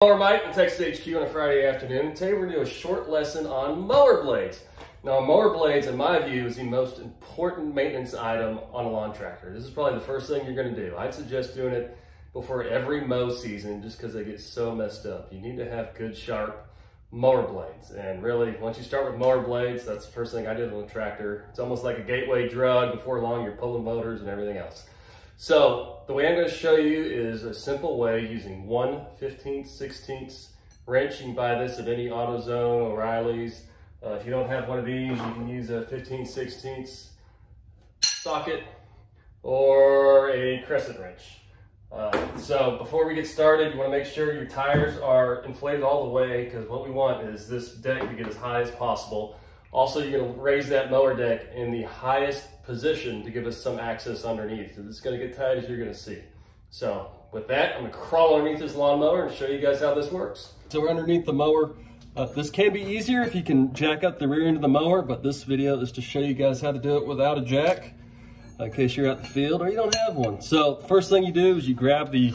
Mower Mike with Texas HQ on a Friday afternoon, and today we're going to do a short lesson on mower blades. Now, mower blades, in my view, is the most important maintenance item on a lawn tractor. This is probably the first thing you're going to do. I'd suggest doing it before every mow season just because they get so messed up. You need to have good, sharp mower blades. And really, once you start with mower blades, that's the first thing I did on the tractor. It's almost like a gateway drug. Before long, you're pulling motors and everything else. So the way I'm going to show you is a simple way using 1/15/16 wrench. You can buy this at any AutoZone, O'Reilly's. If you don't have one of these, you can use a 15/16 socket or a crescent wrench. So before we get started, you want to make sure your tires are inflated all the way, because what we want is this deck to get as high as possible. Also, you're going to raise that mower deck in the highest position to give us some access underneath, because it's going to get tight, as you're going to see. So with that, I'm going to crawl underneath this lawnmower and show you guys how this works. So we're underneath the mower. This can be easier if you can jack up the rear end of the mower, but this video is to show you guys how to do it without a jack, in case you're out in the field or you don't have one. So first thing you do is you grab the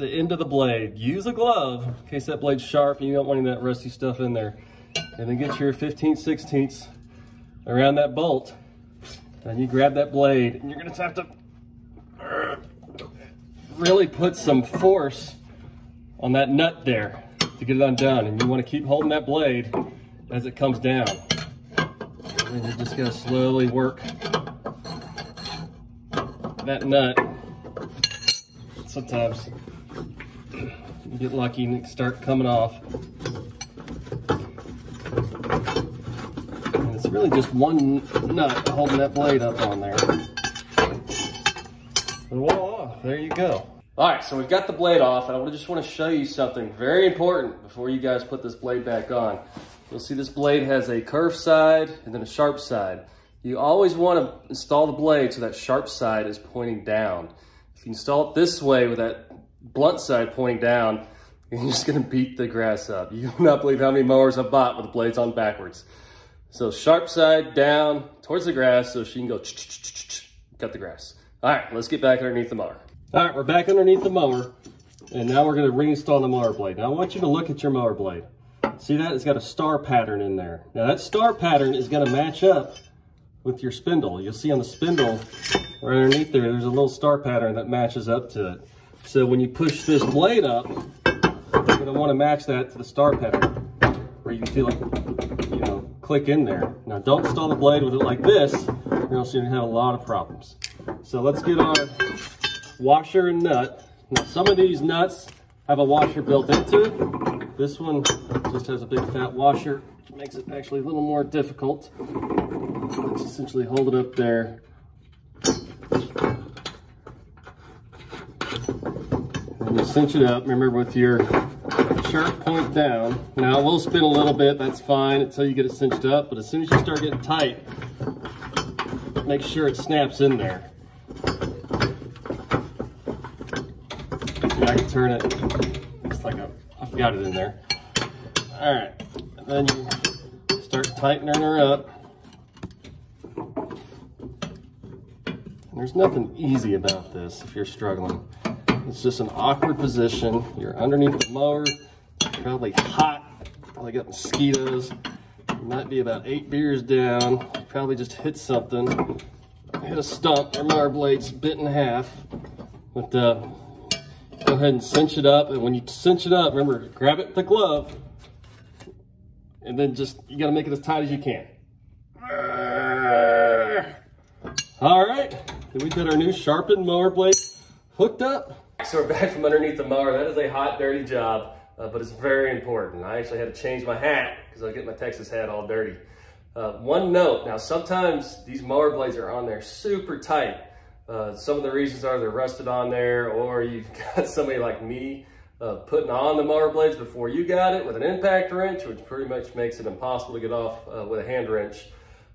end of the blade. Use a glove in case that blade's sharp and you don't want any of that rusty stuff in there. And then get your 15/16 around that bolt, and you grab that blade, and you're going to have to really put some force on that nut there to get it undone. And you want to keep holding that blade as it comes down. And you just got to slowly work that nut. Sometimes you get lucky and it start coming off. And it's really just one nut holding that blade up on there. And voila, there you go. All right, so we've got the blade off, and I just want to show you something very important before you guys put this blade back on. You'll see this blade has a curved side and then a sharp side. You always want to install the blade so that sharp side is pointing down. If you install it this way with that blunt side pointing down, you're just going to beat the grass up. You will not believe how many mowers I've bought with the blades on backwards. So sharp side down towards the grass so she can go cut the grass. All right, let's get back underneath the mower. All right, we're back underneath the mower, and now we're going to reinstall the mower blade. Now I want you to look at your mower blade. See that? It's got a star pattern in there. Now that star pattern is going to match up with your spindle. You'll see on the spindle right underneath there, there's a little star pattern that matches up to it. So when you push this blade up, you're going to want to match that to the star pattern, where you can feel it, you know, click in there. Now don't install the blade with it like this, or else you're going to have a lot of problems. So let's get our washer and nut. Now some of these nuts have a washer built into it. This one just has a big fat washer, which makes it actually a little more difficult. Let's essentially hold it up there. And you cinch it up, remember, with your sharp point down. Now it will spin a little bit, that's fine until you get it cinched up, but as soon as you start getting tight, make sure it snaps in there. I can turn it, it's like I've got it in there. All right, and then you start tightening her up. And there's nothing easy about this if you're struggling. It's just an awkward position. You're underneath the mower, it's probably hot, probably got mosquitoes. You might be about 8 beers down, you probably just hit something, hit a stump, your mower blade's bit in half. But go ahead and cinch it up, and when you cinch it up, remember, grab it with the glove, and then you gotta make it as tight as you can. All right, we got our new sharpened mower blade hooked up. So we're back from underneath the mower. That is a hot, dirty job, but it's very important. I actually had to change my hat because I get my Texas hat all dirty. One note, now sometimes these mower blades are on there super tight. Some of the reasons are they're rusted on there, or you've got somebody like me putting on the mower blades before you got it with an impact wrench, which pretty much makes it impossible to get off with a hand wrench.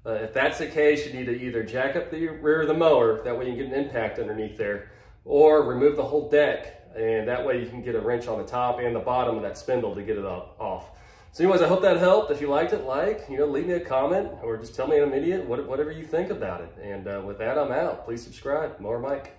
If that's the case, you need to either jack up the rear of the mower, that way you can get an impact underneath there, or remove the whole deck, and that way you can get a wrench on the top and the bottom of that spindle to get it off. So anyways, I hope that helped. If you liked it, leave me a comment, or just tell me I'm an idiot, whatever you think about it. And with that, I'm out. Please subscribe. Mower Mike.